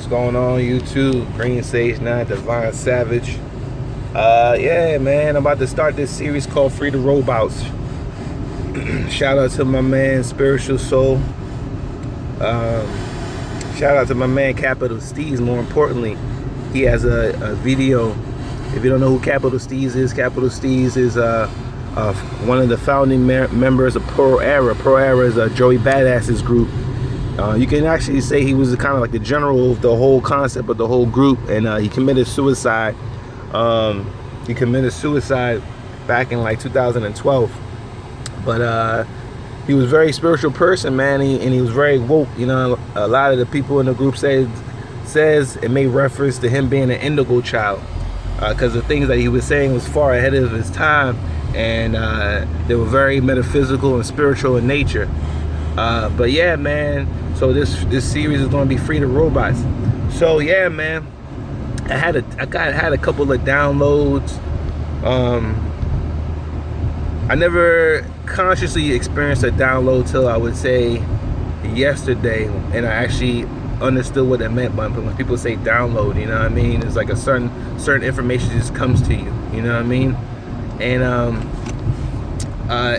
What's going on YouTube? Green Sage 9, Divine Savage. Yeah, man, I'm about to start this series called Free the Robots. Shout out to my man Spiritual Soul. Shout out to my man Capital Steez. More importantly, he has a video. If you don't know who Capital Steez is one of the founding members of Pro Era. Pro Era is Joey Badass's group. You can actually say he was kind of like the general of the whole concept of the whole group, and he committed suicide. He committed suicide back in like 2012. But he was a very spiritual person, man, and he was very woke. You know, a lot of the people in the group says it made reference to him being an indigo child, because the things that he was saying was far ahead of his time, and they were very metaphysical and spiritual in nature. But yeah, man, so this series is going to be Free the Robots. So yeah, man, I had a couple of downloads. I never consciously experienced a download till I would say yesterday, and I actually understood what it meant. But when people say download, you know what I mean, it's like a certain information just comes to you, you know what I mean. And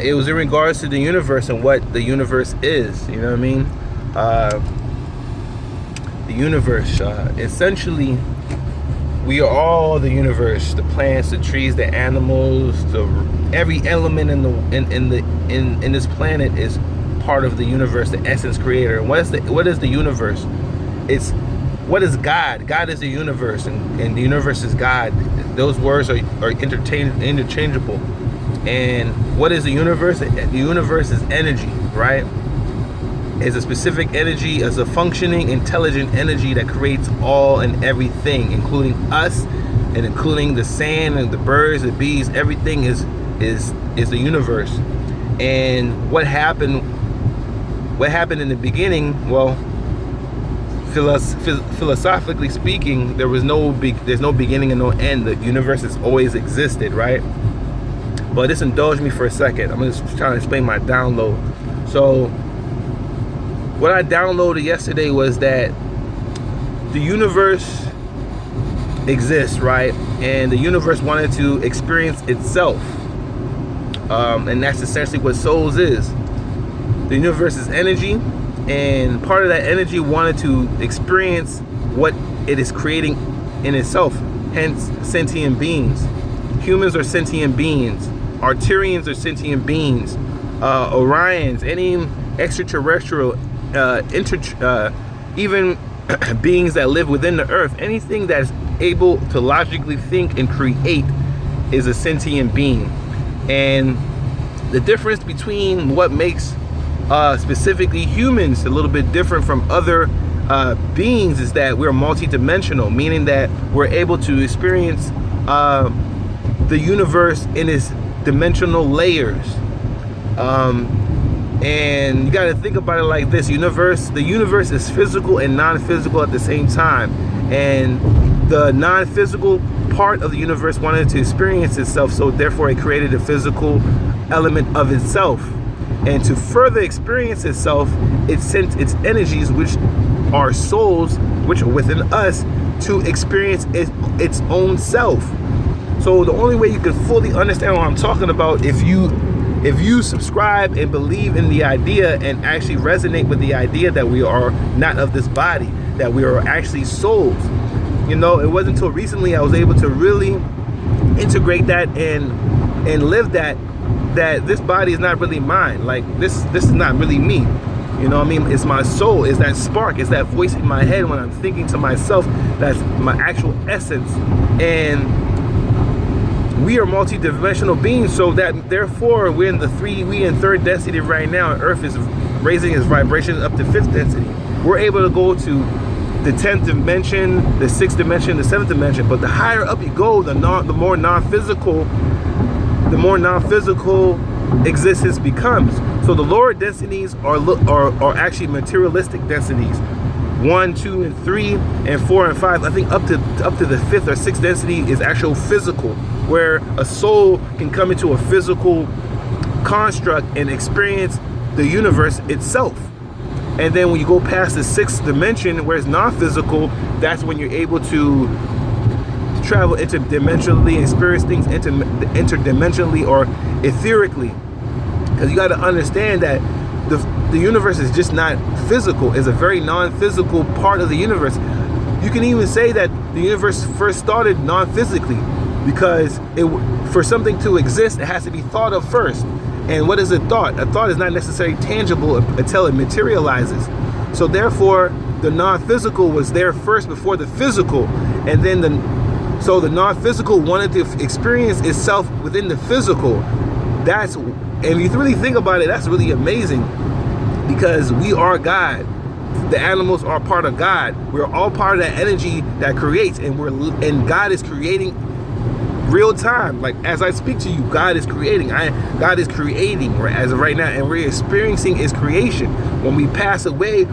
it was in regards to the universe and what the universe is, you know what I mean. The universe, essentially, we are all the universe. The plants, the trees, the animals, every element in this planet is part of the universe, the essence creator. And what is the universe? What is God? God is the universe, and the universe is God. Those words are interchangeable. And what is the universe? The universe is energy, right? It's a specific energy, it's a functioning, intelligent energy that creates all and everything, including us, and including the sand and the birds, the bees. Everything is the universe. And what happened in the beginning? Well, philosophically speaking, there's no beginning and no end. The universe has always existed, right? But just indulge me for a second. I'm just trying to explain my download. So what I downloaded yesterday was that the universe exists, right? And the universe wanted to experience itself. And that's essentially what souls is. The universe is energy, and part of that energy wanted to experience what it is creating in itself, hence sentient beings. Humans are sentient beings. Arcturians are sentient beings. Orions, any extraterrestrial, even beings that live within the earth, anything that's able to logically think and create is a sentient being. And the difference between what makes specifically humans a little bit different from other beings is that we're multi-dimensional, meaning that we're able to experience the universe in its dimensional layers. And you got to think about it like this: the universe is physical and non-physical at the same time, and the non-physical part of the universe wanted to experience itself, so therefore it created a physical element of itself. And to further experience itself, it sent its energies, which are souls, which are within us, to experience its own self. So the only way you can fully understand what I'm talking about, if you subscribe and believe in the idea and actually resonate with the idea that we are not of this body, that we are actually souls. You know, it wasn't until recently I was able to really integrate that and live that this body is not really mine. Like this is not really me. You know what I mean? It's my soul. It's that spark. It's that voice in my head when I'm thinking to myself. That's my actual essence. And we are multi-dimensional beings, so that therefore we in third density right now, and Earth is raising its vibration up to 5th density. We're able to go to the 10th dimension, the 6th dimension, the 7th dimension. But the higher up you go, the more non-physical existence becomes. So the lower densities are actually materialistic densities. 1, 2, and 3, and 4 and 5. I think up to the 5th or 6th density is actual physical, where a soul can come into a physical construct and experience the universe itself. And then when you go past the 6th dimension, where it's non-physical, that's when you're able to travel interdimensionally, experience things interdimensionally or etherically. Because you got to understand that the universe is just not physical. It's a very non-physical part of the universe. You can even say that the universe first started non-physically, because for something to exist, it has to be thought of first. And what is a thought? A thought is not necessarily tangible until it materializes. So therefore, the non-physical was there first before the physical, and then the non-physical wanted to experience itself within the physical. And if you really think about it, that's really amazing, because we are God. The animals are part of God. We're all part of that energy that creates, and God is creating real time. Like as I speak to you, God is creating. God is creating as of right now, and we're experiencing His creation. When we pass away,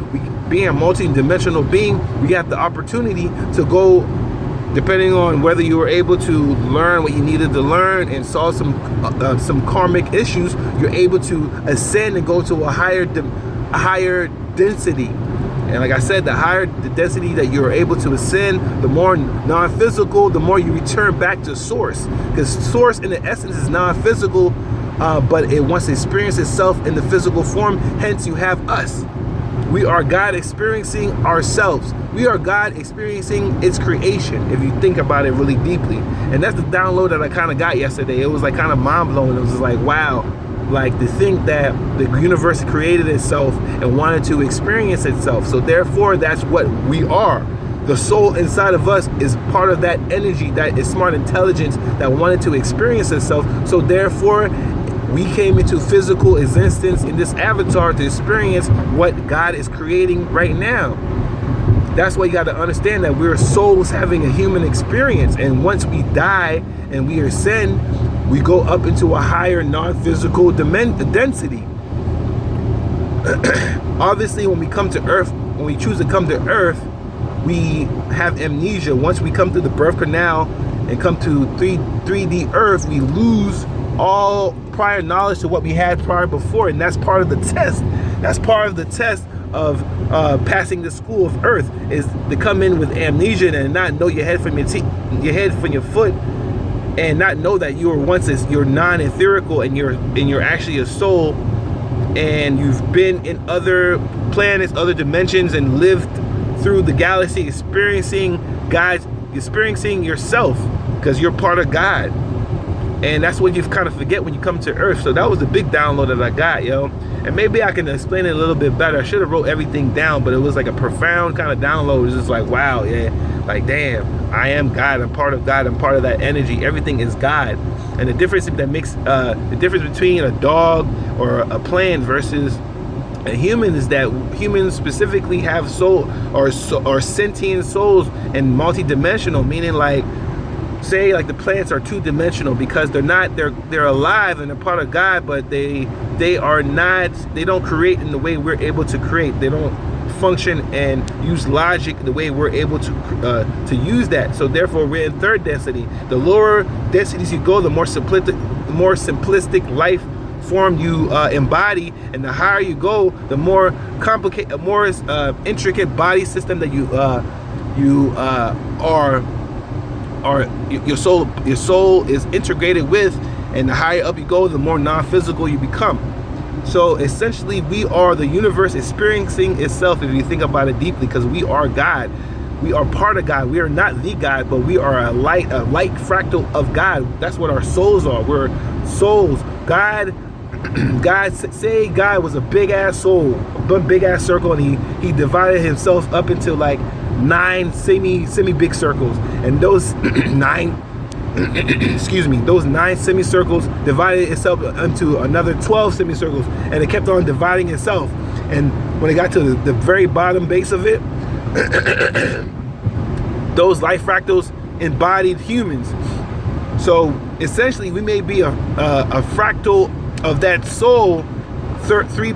being a multi-dimensional being, we have the opportunity to go, depending on whether you were able to learn what you needed to learn and solve some karmic issues, you're able to ascend and go to a higher density. And like I said, the higher the density that you're able to ascend, the more non-physical, the more you return back to source. Because source in the essence is non-physical, but it wants to experience itself in the physical form. Hence you have us. We are God experiencing ourselves. We are God experiencing its creation, if you think about it really deeply. And that's the download that I kind of got yesterday. It was like kind of mind-blowing. It was just like, wow. Like to think that the universe created itself and wanted to experience itself. So therefore, that's what we are. The soul inside of us is part of that energy, that is smart intelligence that wanted to experience itself. So therefore, we came into physical existence in this avatar to experience what God is creating right now. That's why you got to understand that we're souls having a human experience. And once we die and we ascend, we go up into a higher non-physical density. Obviously, when we come to Earth, when we choose to come to Earth, we have amnesia. Once we come through the birth canal and come to 3D Earth, we lose all prior knowledge to what we had prior before, and that's part of the test. That's part of the test of passing the school of Earth, is to come in with amnesia and not know your head from your foot, and not know that you were once you're non-etherical and you're actually a soul, and you've been in other planets, other dimensions, and lived through the galaxy, experiencing yourself, because you're part of God. And that's what you kind of forget when you come to Earth. So that was the big download that I got, yo. And maybe I can explain it a little bit better. I should have wrote everything down, but it was like a profound kind of download. It was just like, wow, yeah, like damn, I am God. I'm part of God. I'm part of that energy. Everything is God. And the difference that makes the difference between a dog or a plant versus a human is that humans specifically have soul or sentient souls and multi-dimensional, meaning like, say like the plants are two-dimensional because they're alive and they're part of God, but they don't create in the way we're able to create. They don't function and use logic the way we're able to use that. So therefore we're in third density. The lower densities you go, the more simplistic life form you embody, and the higher you go, the more complicated, more intricate body system that you your soul is integrated with, and the higher up you go, the more non-physical you become. So essentially, we are the universe experiencing itself, if you think about it deeply, because we are God. We are part of God. We are not the God, but we are a light fractal of God. That's what our souls are. We're souls. God, say God was a big ass soul, a big ass circle, and he divided himself up into like 9 semi big circles, and those 9 those 9 semicircles divided itself into another 12 semicircles, and it kept on dividing itself. And when it got to the very bottom base of it, those life fractals embodied humans. So essentially, we may be a fractal of that soul, 3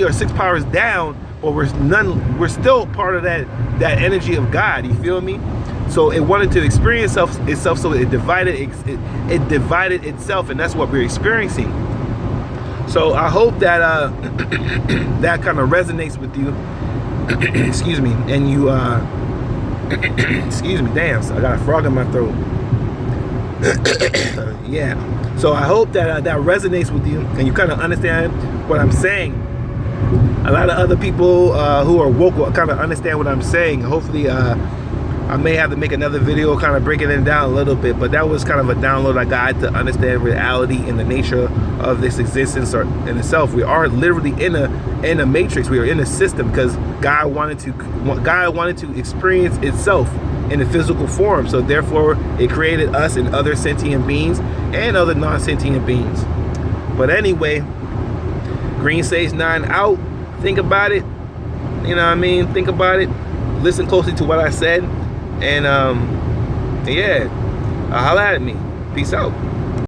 or 6 powers down, but we're still part of that energy of God. You feel me? So it wanted to experience itself, so it divided itself, and that's what we're experiencing. So I hope that that kind of resonates with you. Excuse me, and you excuse me, damn, so I got a frog in my throat. Yeah, so I hope that that resonates with you and you kind of understand what I'm saying. A lot of other people who are woke will kind of understand what I'm saying. Hopefully I may have to make another video kind of breaking it down a little bit, but that was kind of a download I got to understand reality and the nature of this existence in itself. We are literally in a matrix. We are in a system because God wanted to experience itself in a physical form. So therefore it created us and other sentient beings and other non-sentient beings. But anyway, Green Sage 9 out. Think about it. You know what I mean? Think about it. Listen closely to what I said. And yeah, holla at me. Peace out.